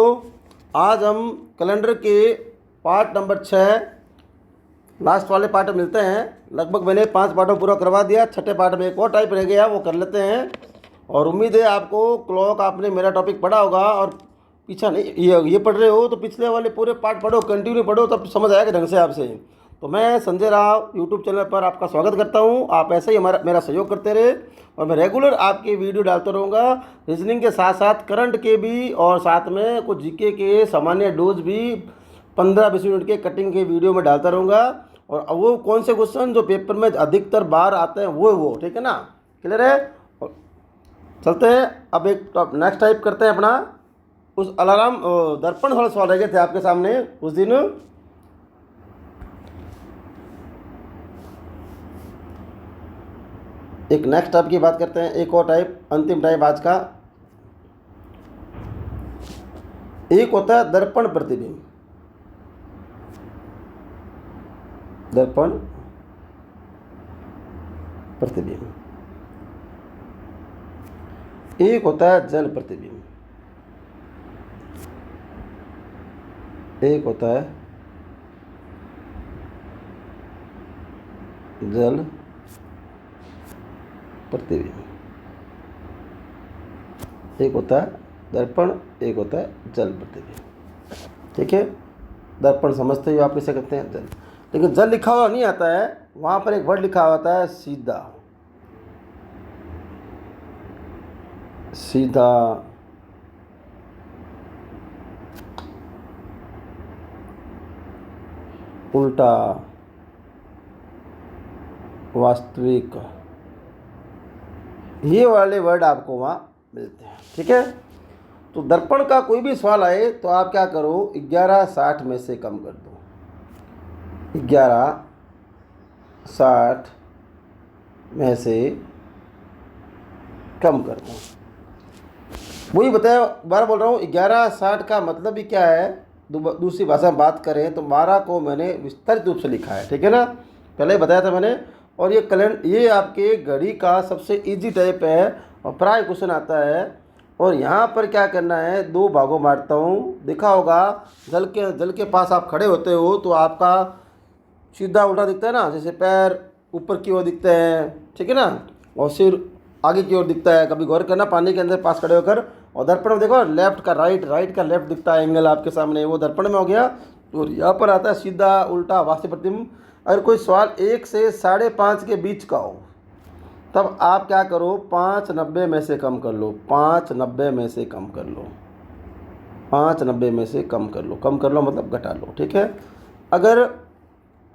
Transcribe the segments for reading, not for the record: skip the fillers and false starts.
तो आज हम कैलेंडर के पार्ट नंबर 6 लास्ट वाले पार्ट में मिलते हैं। लगभग मैंने 5 पार्टों पूरा करवा दिया। छठे पार्ट में एक और टाइप रह गया, वो कर लेते हैं। और उम्मीद है आपको क्लॉक, आपने मेरा टॉपिक पढ़ा होगा और पीछा नहीं ये पढ़ रहे हो तो पिछले वाले पूरे पार्ट पढ़ो, कंटिन्यू पढ़ो, तब समझ आएगा ढंग से आपसे। तो मैं संजय राव यूट्यूब चैनल पर आपका स्वागत करता हूं। आप ऐसे ही मेरा सहयोग करते रहे और मैं रेगुलर आपकी वीडियो डालता रहूँगा, रीजनिंग के साथ साथ करंट के भी, और साथ में कुछ जीके के सामान्य डोज भी 15-20 मिनट के कटिंग के वीडियो में डालता रहूँगा। और वो कौन से क्वेश्चन जो पेपर में अधिकतर बार आते हैं वो ठीक है ना, क्लियर है। चलते हैं अब एक नेक्स्ट टाइप करते हैं अपना। उस अलार्म दर्पण वाले सवाल रह गए थे आपके सामने उस दिन। एक नेक्स्ट टाइप की बात करते हैं, एक और टाइप, अंतिम टाइप आज का। एक होता है दर्पण प्रतिबिंब। दर्पण प्रतिबिंब। एक होता है जल प्रतिबिंब। एक होता है जल प्रतिबिंब। एक होता है दर्पण, एक होता है जल प्रतिबिंब। ठीक है, दर्पण समझते हो आप किसे कहते हैं, जल। लेकिन जल लिखा हुआ नहीं आता है, वहाँ पर एक वर्ड लिखा होता है सीधा। सीधा, उल्टा, वास्तविक, ये वाले वर्ड आपको वहाँ मिलते हैं। ठीक है, तो दर्पण का कोई भी सवाल आए तो आप क्या करो, 1160 में से कम कर दो। 1160 में से कम कर दो। वही बताया, बार बोल रहा हूँ, 1160 का मतलब ही क्या है। दूसरी भाषा में बात करें तो 12 को मैंने विस्तारित रूप से लिखा है, ठीक है ना, पहले ही बताया था मैंने। और ये आपके घड़ी का सबसे इजी टाइप है और प्राय क्वेश्चन आता है। और यहाँ पर क्या करना है, 2 भागों में बांटता हूँ। देखा होगा जल के पास आप खड़े होते हो तो आपका सीधा उल्टा दिखता है ना, जैसे पैर ऊपर की ओर दिखते हैं, ठीक है ना, और सिर आगे की ओर दिखता है। कभी गौर करना पानी के अंदर पास खड़े होकर। और दर्पण में देखो, लेफ्ट का राइट, राइट का लेफ्ट दिखता है एंगल आपके सामने, वो दर्पण में हो गया। और यहाँ पर आता है सीधा, उल्टा, वास्तविक प्रतिबिंब। अगर कोई सवाल 1 से 5.5 के बीच का हो तब आप क्या करो, 590 में से कम कर लो। 590 में से कम कर लो। 590 में से कम कर लो। कम कर लो मतलब घटा लो, ठीक है।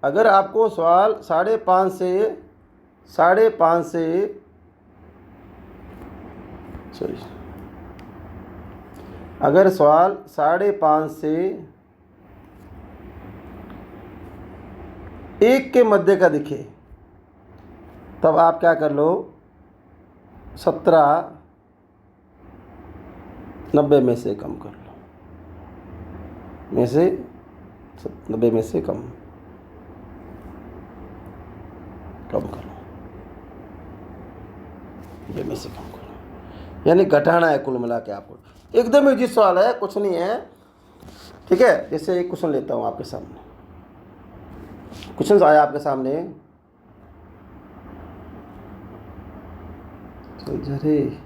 अगर आपको सवाल 5.5 से सॉरी, अगर सवाल 5.5 से 1 के मध्य का दिखे तब आप क्या कर लो, 1790 में से कम कर लो। 90 में से कम कर लो। 90 में से कम करो, यानी घटाना है कुल मिला के आपको। एकदम इजी सवाल है, कुछ नहीं है, ठीक है। जैसे एक क्वेश्चन लेता हूँ आपके सामने। क्वेश्चन आया आपके सामने, जरे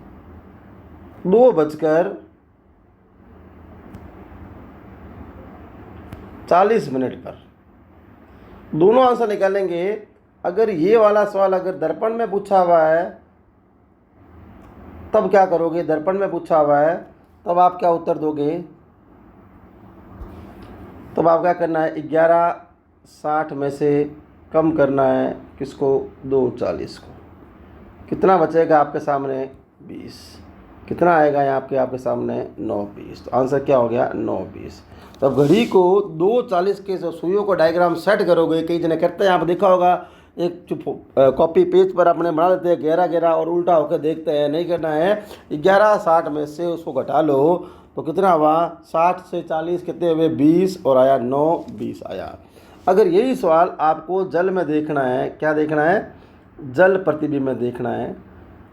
2:40 पर दोनों आंसर निकालेंगे। अगर ये वाला सवाल अगर दर्पण में पूछा हुआ है तब क्या करोगे, दर्पण में पूछा हुआ है तब आप क्या उत्तर दोगे। तब आप क्या करना है, 1160 में से कम करना है किसको, 240 को। कितना बचेगा आपके सामने, 20। कितना आएगा यहाँ आपके सामने, 9:20। तो आंसर क्या हो गया, 9:20। तो घड़ी को 2:40 के सुइयों को डायग्राम सेट करोगे। कई जने करते हैं, आप देखा होगा, एक कॉपी पेज पर अपने बना लेते हैं 11 और उल्टा होकर देखते हैं। नहीं करना है, 1160 में से उसको घटा लो तो कितना हुआ, 60 से 40 कितने हुए, 20, और आया 9:20 आया। अगर यही सवाल आपको जल में देखना है, क्या देखना है, जल प्रतिबिंब में देखना है,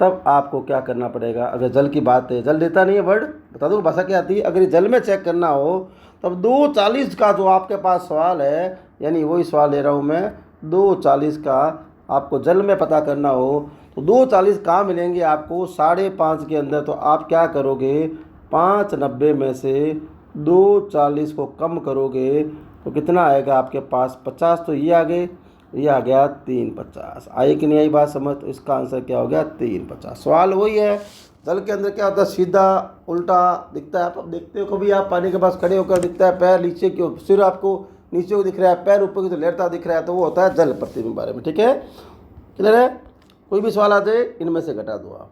तब आपको क्या करना पड़ेगा। अगर जल की बात है, जल देता नहीं है वर्ड, बता दूँ भाषा क्या आती है। अगर ये जल में चेक करना हो तब 2:40 का जो आपके पास सवाल है, यानी वही सवाल ले रहा हूँ मैं, 2:40 का आपको जल में पता करना हो तो 2:40 कहाँ मिलेंगे आपको, 5:30 के अंदर। तो आप क्या करोगे, 5:90 में से 2:40 को कम करोगे तो कितना आएगा आपके पास, 50। तो ये आ गए, ये आ गया 3:50। आई कि नहीं आई बात समझ। तो इसका आंसर क्या हो गया, 3:50। सवाल वही है, जल के अंदर क्या होता है, सीधा उल्टा दिखता है। आप देखते हो कभी आप पानी के पास खड़े होकर, दिखता है पैर नीचे की, सिर आपको नीचे को दिख रहा है, पैर ऊपर की तो लहरता दिख रहा है, तो वो होता है जल प्रतिबिंब बारे में। ठीक है, क्लियर है। कोई भी सवाल आ जाए इनमें से घटा दो आप।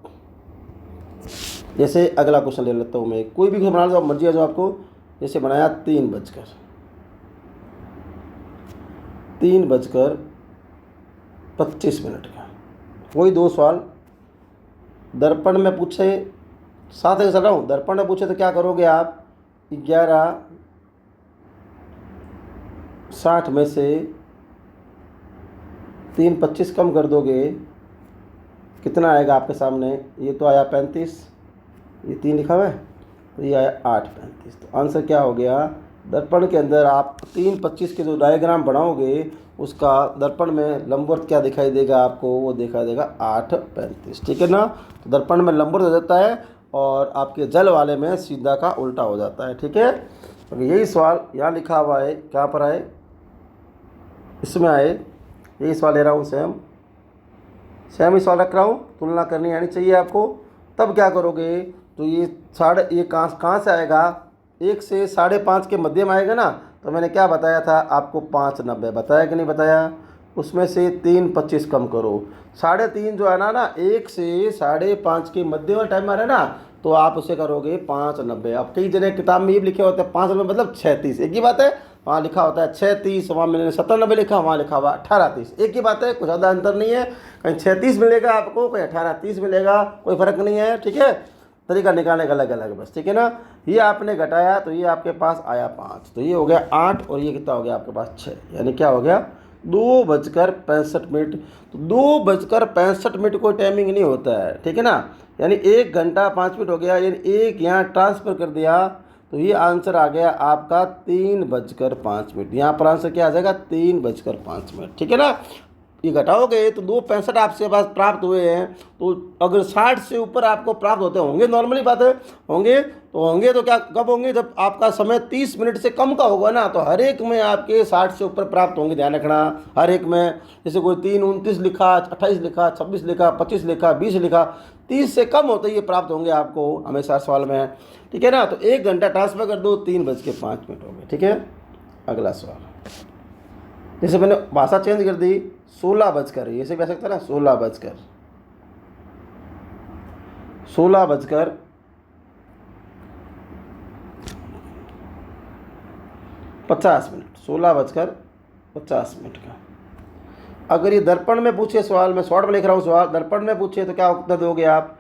जैसे अगला क्वेश्चन ले लेता हूँ मैं, कोई भी बना लो, मर्जी आ जाओ आपको। जैसे बनाया 3:25 का, वही 2 सवाल दर्पण में पूछे, साथ ही चल रहा हूँ। दर्पण में पूछे तो क्या करोगे आप, 11:60 में से 3:25 कम कर दोगे, कितना आएगा आपके सामने। ये तो आया 35, ये 3 लिखा हुआ है, तो ये आया 8:35। तो आंसर क्या हो गया, दर्पण के अंदर आप 3:25 के जो डायग्राम बनाओगे उसका दर्पण में लंबवत क्या दिखाई देगा आपको, वो दिखाई देगा 8:35। ठीक है ना। तो दर्पण में लंबवत हो जाता है और आपके जल वाले में सीधा का उल्टा हो जाता है। ठीक है, तो यही सवाल यहाँ लिखा हुआ है, क्या पर आए, इसमें आए, यही सवाल ले रहा हूँ, सेम ही सवाल रख रहा हूँ। तुलना करनी आनी चाहिए आपको। तब क्या करोगे, तो ये कहाँ से आएगा, 1 से 5:30 के मध्य में आएगा ना। तो मैंने क्या बताया था आपको, 5:90 बताया कि नहीं बताया। उसमें से 3:25 कम करो, 3:30 जो है ना 1 से 5:30 के मध्य वाला टाइम आ रहा है ना, तो आप उसे करोगे 5:90। अब कई जगह किताब में ये लिखे होते हैं 5:90 मतलब 36, एक ही बात है। वहाँ लिखा होता है 36, वहाँ मैंने 97 लिखा, वहाँ लिखा हुआ 18:30, एक ही बात है, कुछ ज़्यादा अंतर नहीं है। कहीं 36 मिलेगा आपको, कहीं 18:30 मिलेगा, कोई फ़र्क नहीं है। ठीक है, तरीका निकालने का अलग अलग बस। ठीक है ना। ये आपने घटाया तो ये आपके पास आया 5, तो ये हो गया 8 और ये कितना हो गया आपके पास 6, यानी क्या हो गया 2:65। तो 2:65 कोई टाइमिंग नहीं होता है। ठीक है ना, यानी 1 घंटा 5 मिनट हो गया, यानी 1 यहाँ ट्रांसफ़र कर दिया तो ये आंसर आ गया आपका 3:05। यहाँ पर आंसर क्या आ जाएगा, 3:05। ठीक है ना। ये घटाओगे तो 2:65 आपसे पास प्राप्त हुए हैं। तो अगर 60 से ऊपर आपको प्राप्त होते होंगे, नॉर्मली बात है, होंगे तो क्या कब होंगे, जब आपका समय 30 मिनट से कम का होगा ना। तो हर एक में आपके 60 से ऊपर प्राप्त होंगे, ध्यान रखना। हर एक में, जैसे कोई 3:29 लिखा, 28 लिखा, 26 लिखा, 25 लिखा, 20 लिखा, 30 से कम होते ये प्राप्त होंगे आपको हमेशा सवाल में। ठीक है ना। तो 1 घंटा ट्रांसफर कर दो, 3:05 हो गए। ठीक है, अगला सवाल। जैसे मैंने भाषा चेंज कर दी, 16 बजकर, ये से कह सकते हैं ना, 16 बजकर 50 मिनट, 16:50 का। अगर ये दर्पण में पूछे सवाल, मैं शॉर्ट में लिख रहा हूँ सवाल, दर्पण में पूछे तो क्या उत्तर दोगे आप,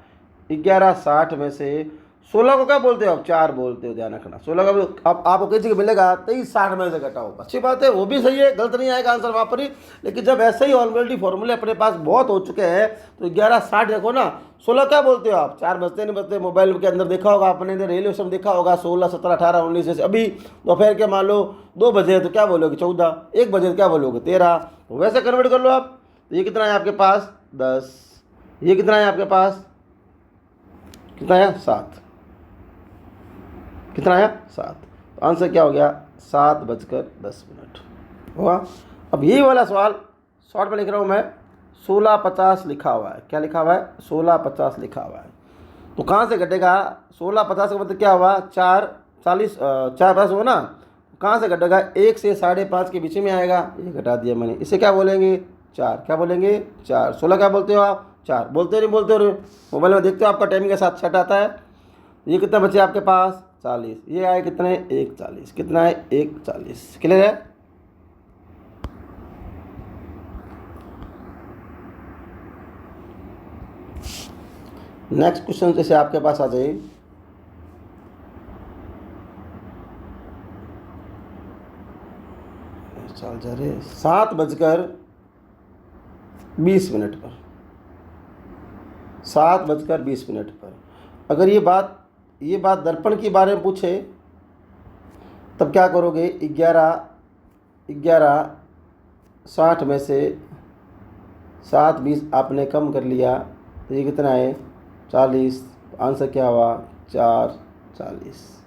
11:60 में से 16 को क्या बोलते हो आप, 4 बोलते हो, ध्यान रखना। 16 का अब आपको किसी को मिलेगा 23:60 में से घटाओ, अच्छी बात है, वो भी सही है, गलत नहीं आएगा आंसर वहाँ पर ही। लेकिन जब ऐसे ही ऑलरेडी फॉर्मूले अपने पास बहुत हो चुके हैं तो 11:60 देखो ना, 16 क्या बोलते हो आप, 4 बजते नहीं बजते। मोबाइल के अंदर देखा होगा आपने, रेलवे स्टेशन देखा होगा, 16, 17, 18, 19, जैसे अभी दोपहर के मान लो 2 बजे तो क्या बोलोगे 14, 1 बजे तो क्या बोलोगे 13। तो वैसे कन्वर्ट कर लो आप। तो ये कितना है आपके पास 10, ये कितना है आपके पास, कितना है 7, कितना आया 7। तो आंसर क्या हो गया 7:10 हुआ। अब यही वाला सवाल शॉर्ट में लिख रहा हूँ मैं, 16:50 लिखा हुआ है, क्या लिखा हुआ है 16:50 लिखा हुआ है। तो कहाँ से घटेगा 16:50 का मतलब क्या हुआ 4:40, 4:50 हुआ ना। कहाँ से घटेगा, 1 से 5:30 के बीच में आएगा, ये घटा दिया मैंने। इसे क्या बोलेंगे 4, क्या बोलेंगे 4। 16 क्या बोलते हो आप 4, बोलते नहीं बोलते हो, मोबाइल में देखते हो आपका टाइमिंग के साथ छठ आता है। ये कितना बचे आपके पास 40, ये आए कितने 1:40, कितना है 1:40। क्लियर है। नेक्स्ट क्वेश्चन जैसे आपके पास आ जाए, चल जा रहे 7:20 पर, 7:20 पर। अगर ये बात ये बात दर्पण के बारे में पूछे तब क्या करोगे, 11:60 में से 7:20 आपने कम कर लिया तो ये कितना है 40। आंसर क्या हुआ 4:40।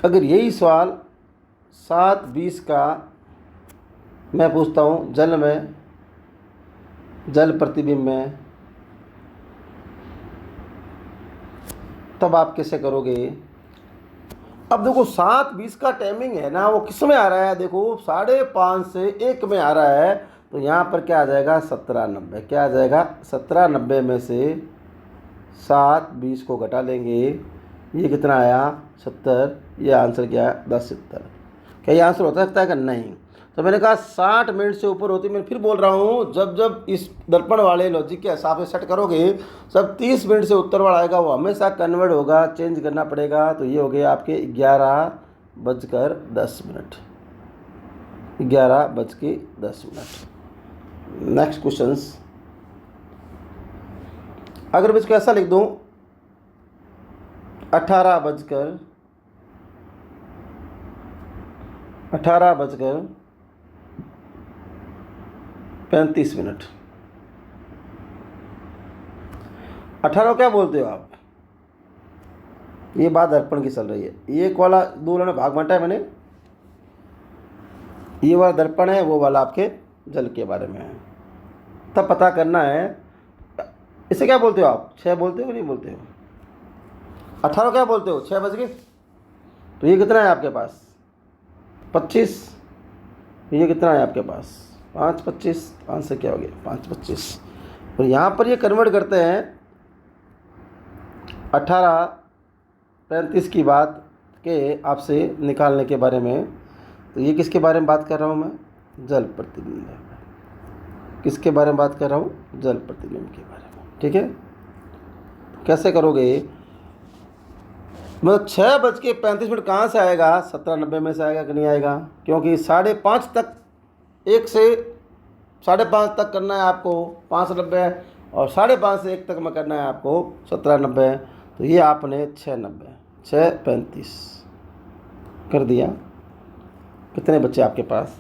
अगर यही सवाल 7:20 का मैं पूछता हूँ जल में, जल प्रतिबिंब में, तब आप कैसे करोगे। अब देखो 7:20 का टाइमिंग है ना, वो किस में आ रहा है, देखो 5:30 से 1 में आ रहा है, तो यहाँ पर क्या आ जाएगा 17:90। क्या आ जाएगा 17:90 में से 7:20 को घटा लेंगे, ये कितना आया 70। ये आंसर क्या है 10:70। क्या ये आंसर हो सकता है कि नहीं। तो मैंने कहा 60 मिनट से ऊपर होती, मैं फिर बोल रहा हूँ जब इस दर्पण वाले लॉजिक के हिसाब से सेट करोगे, जब 30 मिनट से उत्तर वाला आएगा वो हमेशा कन्वर्ट होगा, चेंज करना पड़ेगा। तो ये हो गया आपके 11:10। 11:10। नेक्स्ट क्वेश्चंस, अगर मैं इसको ऐसा लिख दूँ 18:35। 18 क्या बोलते हो आप, ये बात दर्पण की चल रही है। ये एक वाला दो वाला भाग बांटा है मैंने, ये वाला दर्पण है, वो वाला आपके जल के बारे में है। तब पता करना है इसे क्या बोलते हो आप, 6 बोलते हो नहीं बोलते हो। 18 क्या बोलते हो, 6 बज गए। तो ये कितना है आपके पास 25। ये कितना है आपके पास 5:25। आंसर क्या हो गया 5:25। और यहाँ पर ये कन्वर्ट करते हैं 18:35 की बात के आपसे निकालने के बारे में। तो ये किसके बारे में बात कर रहा हूँ मैं, जल प्रतिबिंब। किसके बारे में बात कर रहा हूँ, जल प्रतिबिंब के बारे में। ठीक है, कैसे करोगे, मतलब 6:35 कहाँ से आएगा, 17:90 में से आएगा कि नहीं आएगा, क्योंकि 5:30 तक, 1 से 5:30 तक करना है आपको 5:90, और 5:30 से 1 तक में करना है आपको 17:90। तो ये आपने 6:35 कर दिया। कितने बच्चे आपके पास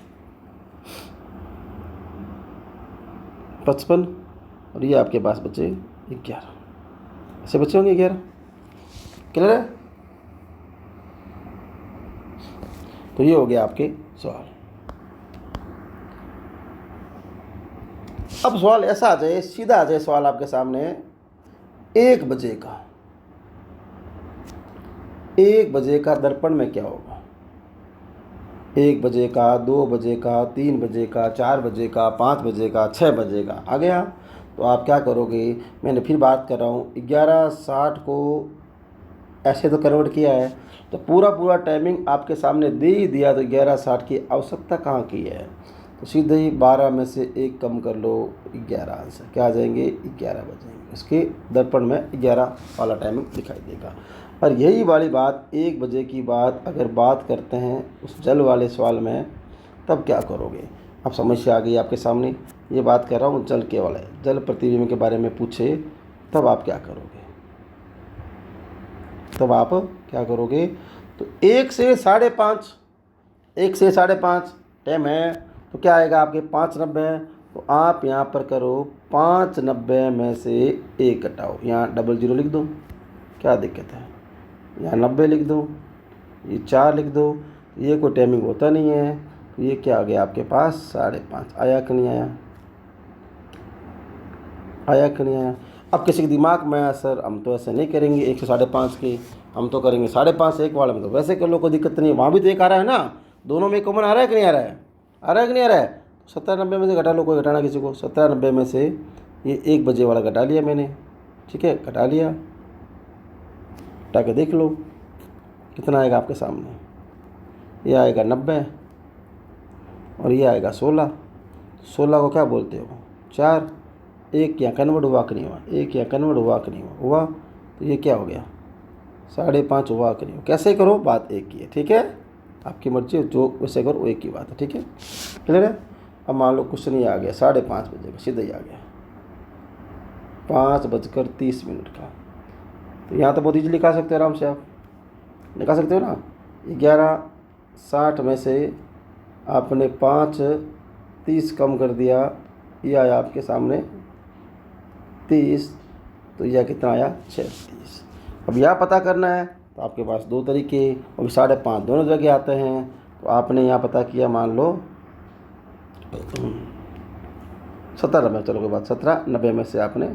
55, और ये आपके पास बचे 11। ऐसे बच्चे होंगे 11। क्लियर है। तो ये हो गया आपके सवाल। अब सवाल ऐसा आ जाए, सीधा आ जाए सवाल आपके सामने, 1 बजे का, 1 बजे का दर्पण में क्या होगा। 1 बजे का, 2 बजे का, 3 बजे का, 4 बजे का, 5 बजे का, 6 बजे का आ गया। तो आप क्या करोगे, मैंने फिर बात कर रहा हूँ 11:60 को ऐसे तो कन्वर्ट किया है, तो पूरा टाइमिंग आपके सामने दे ही दिया। तो 11:60 की आवश्यकता कहाँ की है, तो सीधे ही 12 में से 1 कम कर लो, 11। आंसर क्या आ जाएंगे 11 बजेंगे। इसके दर्पण में 11 वाला टाइमिंग दिखाई देगा। और यही वाली बात 1 बजे की बात अगर बात करते हैं उस जल वाले सवाल में, तब क्या करोगे। अब समस्या आ गई आपके सामने, ये बात कर रहा हूँ जल के वाले, जल प्रतिबिंब के बारे में पूछे तब आप क्या करोगे, तब आप क्या करोगे। तो 1 से 5:30, 1 से 5:30 टाइम है, तो क्या आएगा आपके 5:90। तो आप यहाँ पर करो 5:90 में से 1 घटाओ, यहाँ 00 लिख दो, क्या दिक्कत है, यहाँ 90 लिख दो, ये 4 लिख दो। ये कोई टाइमिंग होता नहीं है। तो ये क्या आ गया आपके पास 5:30। आया कि नहीं आया, आया कि नहीं आया। अब किसी के दिमाग में आया सर हम तो ऐसे नहीं करेंगे 1 से 5:30 की, हम तो करेंगे 5:30 से 1 वाले में। तो वैसे कर लो, कोई दिक्कत नहीं है, वहाँ भी तो 1 आ रहा है ना, दोनों में कॉमन आ रहा है कि नहीं आ रहा है, आ रहा है कि नहीं आ रहा है। 17:90 में से घटा लो, कोई घटाना किसी को। 17:90 में से ये 1 बजे वाला घटा लिया मैंने, ठीक है, घटा लिया, घटा के देख लो कितना आएगा आपके सामने। ये आएगा 90 और ये आएगा 16। 16 को क्या बोलते हो 4। 1 यहाँ कन्वर्ट हुआ कि नहीं हुआ, 1 यहाँ कन्वर्ट हुआ कि नहीं हुआ। तो ये क्या हो गया 5:30 हुआ कि नहीं हुआ। कैसे करो, बात एक ही है, ठीक है, आपकी मर्जी, जो वैसे करो वो एक ही बात है, ठीक है, क्लियर है। अब मान लो क्वेश्चन ये आ गया 5:30 बजे का, सीधा ही आ गया 5:30 का। तो यहाँ तो बहुत ईजिली निकाल सकते हो, आराम से आप निकाल सकते हो ना। 11/60 में से आपने 5/30 कम कर दिया, ये आया आपके सामने 30, तो यह कितना आया 36। अब यह पता करना है तो आपके पास दो तरीके, और 5.5 दोनों जगह आते हैं। तो आपने यहाँ पता किया, मान लो 17 चलो कोई बात, 17/90 में से आपने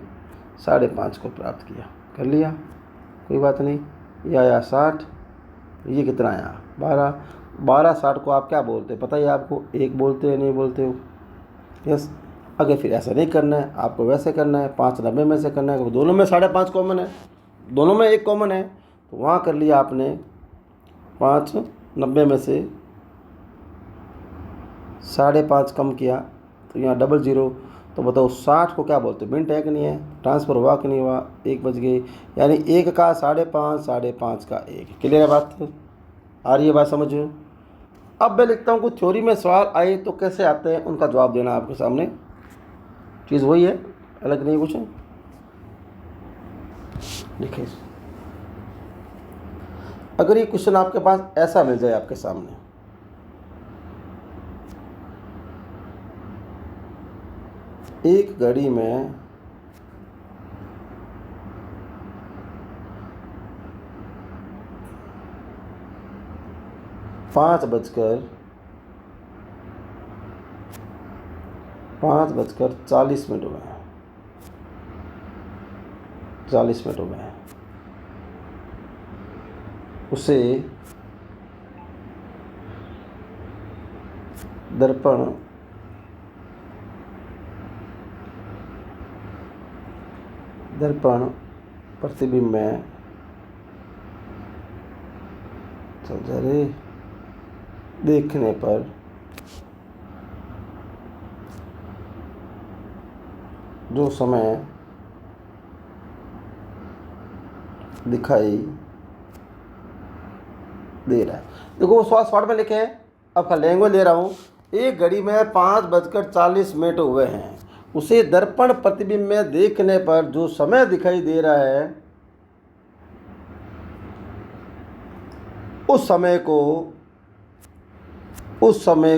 5.5 को प्राप्त किया, कर लिया, कोई बात नहीं। यह आया 60, ये कितना आया 12/60 को आप क्या बोलते हैं पता ही आपको, 1 बोलते हो नहीं बोलते हो, यस। अगर फिर ऐसा नहीं करना है, आपको वैसे करना है, 5/90 में से करना है, क्योंकि दोनों में 5.5 कॉमन है, दोनों में 1 कॉमन है। तो वहाँ कर लिया आपने 5/90 में से 5.5 कम किया, तो यहाँ 00। तो बताओ 60 को क्या बोलते हैं, मिनट है कि नहीं है, ट्रांसफ़र हुआ कि नहीं हुआ, 1 बज गई, यानी 1 का 5.5, 5.5 का 1। क्लियर है बात, आ रही है बात, समझो। अब मैं लिखता हूँ कुछ थ्योरी में सवाल आए तो कैसे आते हैं, उनका जवाब देना आपके सामने, चीज़ वही है, अलग नहीं कुछ। देखिए, अगर ये क्वेश्चन आपके पास ऐसा मिल जाए आपके सामने, एक घड़ी में 5:40 हुए हैं, 40 मिनट हुए हैं, उसे दर्पण प्रतिबिंब में, चल जा रे, देखने पर जो समय दिखाई दे रहा है। देखो वो सवाल शॉर्ट में लिखे हैं, अब का लैंग्वेज ले रहा हूँ। एक घड़ी में 5:40 हुए हैं, उसे दर्पण प्रतिबिंब में देखने पर जो समय दिखाई दे रहा है, उस समय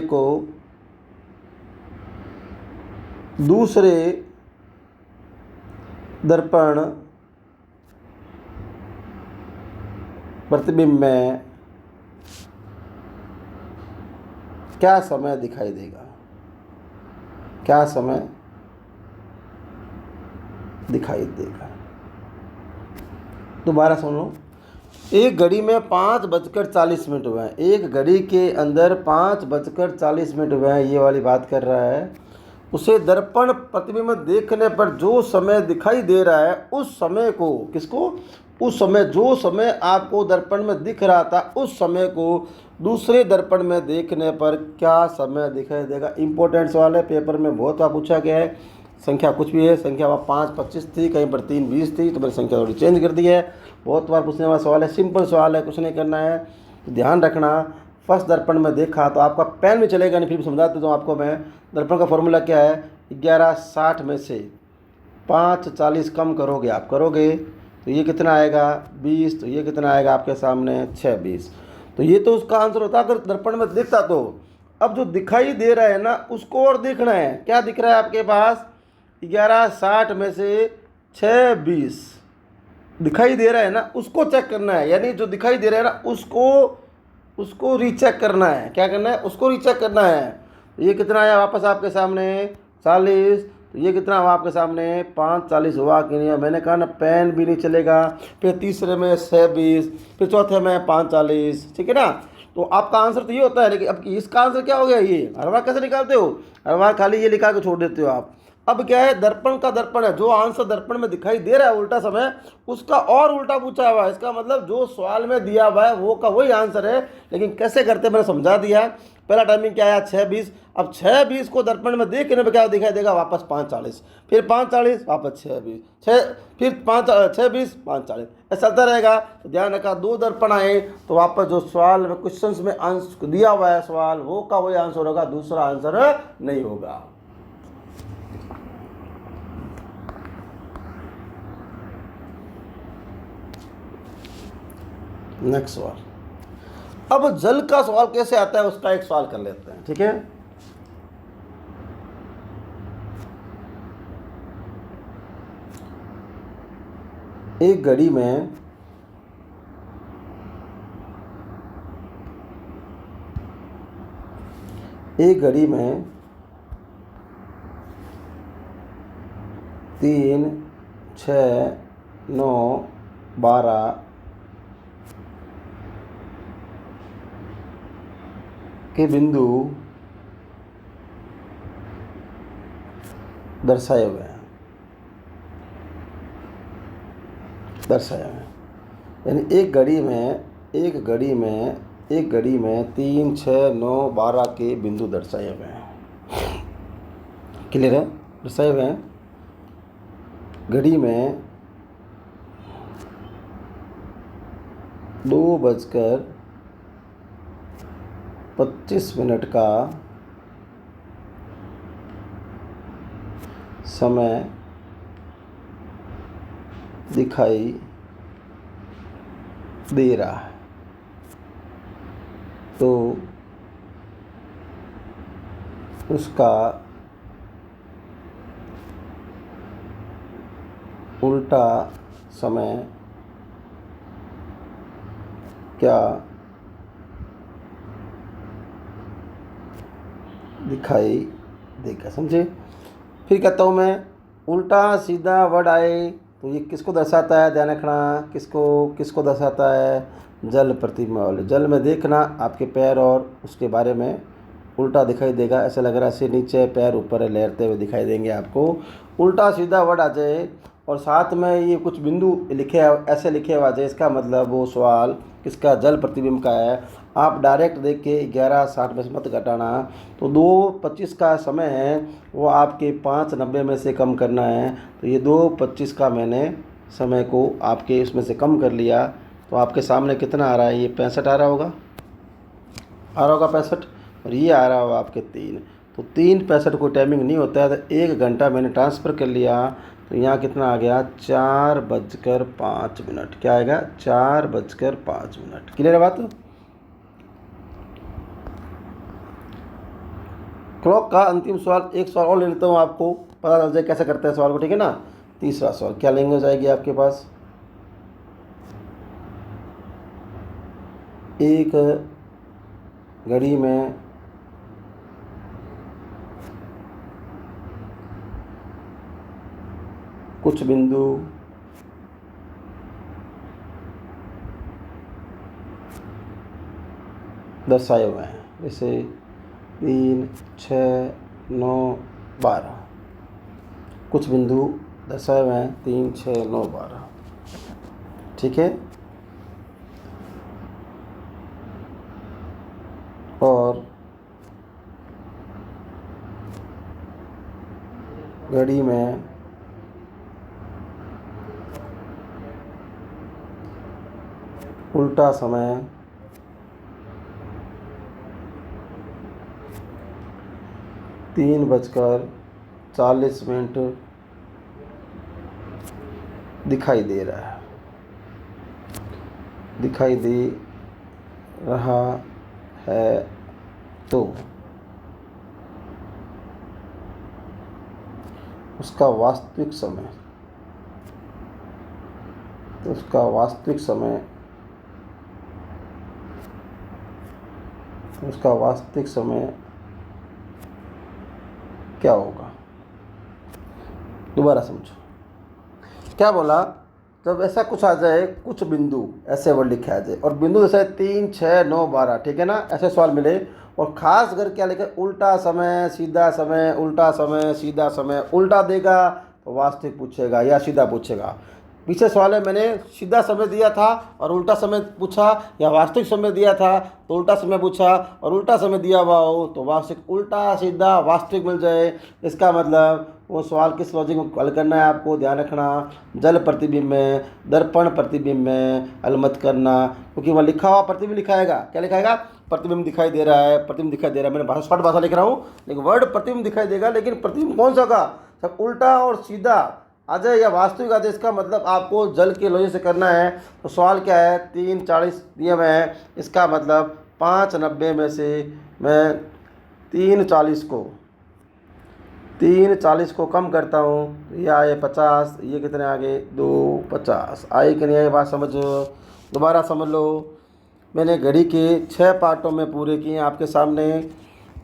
को दूसरे दर्पण प्रतिबिंब में क्या समय दिखाई देगा, क्या समय दिखाई देगा। दोबारा सुनो, एक घड़ी में 5:40 हुए हैं, एक घड़ी के अंदर 5:40 हुए हैं, ये वाली बात कर रहा है। उसे दर्पण प्रतिबिंब देखने पर जो समय दिखाई दे रहा है, उस समय को, किसको, उस समय, जो समय आपको दर्पण में दिख रहा था, उस समय को दूसरे दर्पण में देखने पर क्या समय दिखाई देगा। इंपॉर्टेंट सवाल है, पेपर में बहुत बार पूछा गया है। संख्या कुछ भी है, संख्या 5:25 थी, कहीं पर 3:20 थी, तो मैंने संख्या थोड़ी चेंज कर दी है। बहुत बार पूछने वाला सवाल है, सिंपल सवाल है, कुछ नहीं करना है, ध्यान रखना। फर्स्ट दर्पण में देखा तो आपका पेन भी चलेगा नहीं, फिर समझा देता हूँ आपको मैं। दर्पण का फॉर्मूला क्या है, 11/60 में से 5:40 कम करोगे, आप करोगे तो ये कितना आएगा 20, तो ये कितना आएगा आपके सामने 6:20। तो ये तो उसका आंसर होता अगर दर्पण में दिखता। तो अब जो दिखाई दे रहा है ना, उसको और देखना है, क्या दिख रहा है आपके पास, 11/60 में से 6:20 दिखाई दे रहा है ना, उसको चेक करना है। यानी जो दिखाई दे रहा है ना, उसको रीचेक करना है। क्या करना है, उसको रीचेक करना है। तो ये कितना आया वापस आपके सामने 40, तो ये कितना हुआ आपके सामने 5:40 हुआ कि नहीं। मैंने कहा ना पेन भी नहीं चलेगा, फिर तीसरे में 6:20, फिर चौथे में 5:40, ठीक है ना। तो आपका आंसर तो ये होता है, लेकिन अब इसका आंसर क्या हो गया, ये हर बार कैसे निकालते हो, हर बार खाली ये लिखा के छोड़ देते हो आप। अब क्या है, दर्पण का दर्पण है, जो आंसर दर्पण में दिखाई दे रहा है उल्टा समय, उसका और उल्टा पूछा हुआ है। इसका मतलब जो सवाल में दिया हुआ है वो का वही आंसर है, लेकिन कैसे करते मैंने समझा दिया। पहला टाइमिंग क्या आया 6:20, अब 6:20 को दर्पण में देखने पर क्या दिखाई देगा, वापस 5:40, फिर 5:40 वापस 6:20, फिर 6:20 5:40, ऐसा चलता रहेगा। तो ध्यान रखा, 2 दर्पण आए तो वापस जो सवाल में क्वेश्चन में आंसर दिया हुआ है सवाल, वो का वही आंसर होगा, दूसरा आंसर नहीं होगा। नेक्स्ट सवाल। अब जल का सवाल कैसे आता है उसका एक सवाल कर लेते हैं, ठीक है। एक घड़ी में एक घड़ी में 3, 6, 9, 12 के बिंदु दर्शाए हुए हैं, यानी एक घड़ी में 3, 6, 9, 12 के बिंदु दर्शाए हुए हैं। क्लियर है? दर्शाए हुए हैं। घड़ी में 2:25 का समय दिखाई दे रहा है, तो उसका उल्टा समय क्या दिखाई देगा? समझे? फिर कहता हूँ मैं, उल्टा सीधा वर्ड आए तो ये किसको दर्शाता है? ध्यान रखना, किसको दर्शाता है? जल प्रतिबिंब वाले। जल में देखना आपके पैर और उसके बारे में उल्टा दिखाई देगा। ऐसा लग रहा है ऐसे नीचे पैर ऊपर लहरते हुए दिखाई देंगे आपको। उल्टा सीधा वर्ड आ जाए और साथ में ये कुछ बिंदु ऐसे लिखे हुआ जाए, इसका मतलब वो सवाल किसका? जल प्रतिबिंब का है। आप डायरेक्ट देख के 11:60 में से मत घटाना। तो 2:25 का समय है, वो आपके 5:90 में से कम करना है। तो ये 2:25 का मैंने समय को आपके इसमें से कम कर लिया। तो आपके सामने कितना आ रहा है? ये 65 आ रहा होगा, 65। और ये आ रहा होगा आपके 3। तो 3:65 कोई टाइमिंग नहीं होता है। तो 1 घंटा मैंने ट्रांसफ़र कर लिया। तो यहाँ कितना आ गया? 4:05। क्या आएगा? 4:05। क्लियर है बात? क्लॉक का अंतिम सवाल, एक सवाल और ले लेता हूँ, आपको पता चल जाए कैसे करते हैं सवाल को, ठीक है ना। तीसरा सवाल, क्या लैंग्वेज आएगी आपके पास? एक घड़ी में कुछ बिंदु दर्शाए हुए हैं, जैसे 3, 6, 9, 12। कुछ बिंदु दर्शाए हुए हैं 3, 6, 9, 12। ठीक है। और घड़ी में उल्टा समय 3:40 दिखाई दे रहा है, तो उसका वास्तविक समय क्या होगा? दोबारा समझो क्या बोला। जब ऐसा कुछ आ जाए, कुछ बिंदु ऐसे वर्ड लिखे आ जाए और बिंदु जैसे 3, 6, 9, 12, ठीक है ना, ऐसे सवाल मिले और ख़ास कर क्या लिखे? उल्टा समय, सीधा समय, उल्टा समय, सीधा समय। उल्टा देगा तो वास्तविक पूछेगा या सीधा पूछेगा। पीछे सवाल है, मैंने सीधा समय दिया था और उल्टा समय पूछा, या वास्तविक समय दिया था तो उल्टा समय पूछा, और उल्टा समय दिया हुआ हो तो वास्तविक। उल्टा सीधा वास्तविक मिल जाए, इसका मतलब वो सवाल किस लॉजिक में हल करना है आपको ध्यान रखना। जल प्रतिबिंब में, दर्पण प्रतिबिंब में हल मत करना, क्योंकि वहाँ लिखा हुआ प्रतिबिंब लिखाएगा। क्या लिखाएगा? प्रतिबिंब दिखाई दे रहा है, प्रतिबिंब दिखाई दे रहा है। मैंने भाषा शॉर्ट भाषा लिख रहा हूँ, लेकिन वर्ड प्रतिबिंब दिखाई देगा, लेकिन प्रतिबिंब कौन सा होगा? सब उल्टा और सीधा अजय या वास्तविक अजय, इसका मतलब आपको जल के लोहे से करना है। तो सवाल क्या है, 340 नियम है, इसका मतलब 590 में से मैं 340 को कम करता हूँ, ये आए 50, ये कितने आ गए 250, आई कि नहीं आई बात समझ। दोबारा समझ लो, मैंने घड़ी के 6 पार्टों में पूरे किए आपके सामने।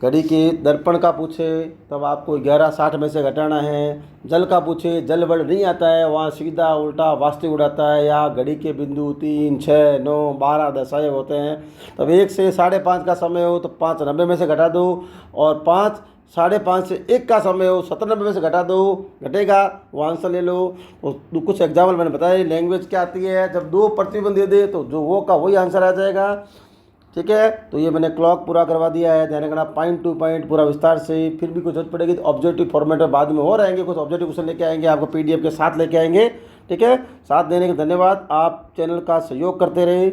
घड़ी के दर्पण का पूछे तब आपको 11:60 में से घटाना है। जल का पूछे, जल वर्ड नहीं आता है, वहाँ सीधा उल्टा वास्तविक उड़ाता है, या घड़ी के बिंदु 3, 6, 9, 12, 10 आए होते हैं। तब 1 से 5:30 का समय हो तो 590 में से घटा दो, और 5, 5:30 से 1 का समय हो 97 में से घटा दो, घटेगा वो आंसर ले लो। तो कुछ एग्जाम्पल मैंने बताया। लैंग्वेज क्या आती है, जब 2 प्रतिबंध दे दे तो जो वो का वही आंसर आ जाएगा। ठीक है, तो ये मैंने क्लॉक पूरा करवा दिया है, ध्यान रखना पॉइंट टू पॉइंट पूरा विस्तार से। फिर भी कुछ जरूरत पड़ेगी तो ऑब्जेक्टिव फॉर्मेट में बाद में हो रहेंगे, कुछ ऑब्जेक्टिव क्वेश्चन लेके आएंगे आपको PDF के साथ लेके आएंगे। ठीक है, साथ देने के धन्यवाद। आप चैनल का सहयोग करते रहे।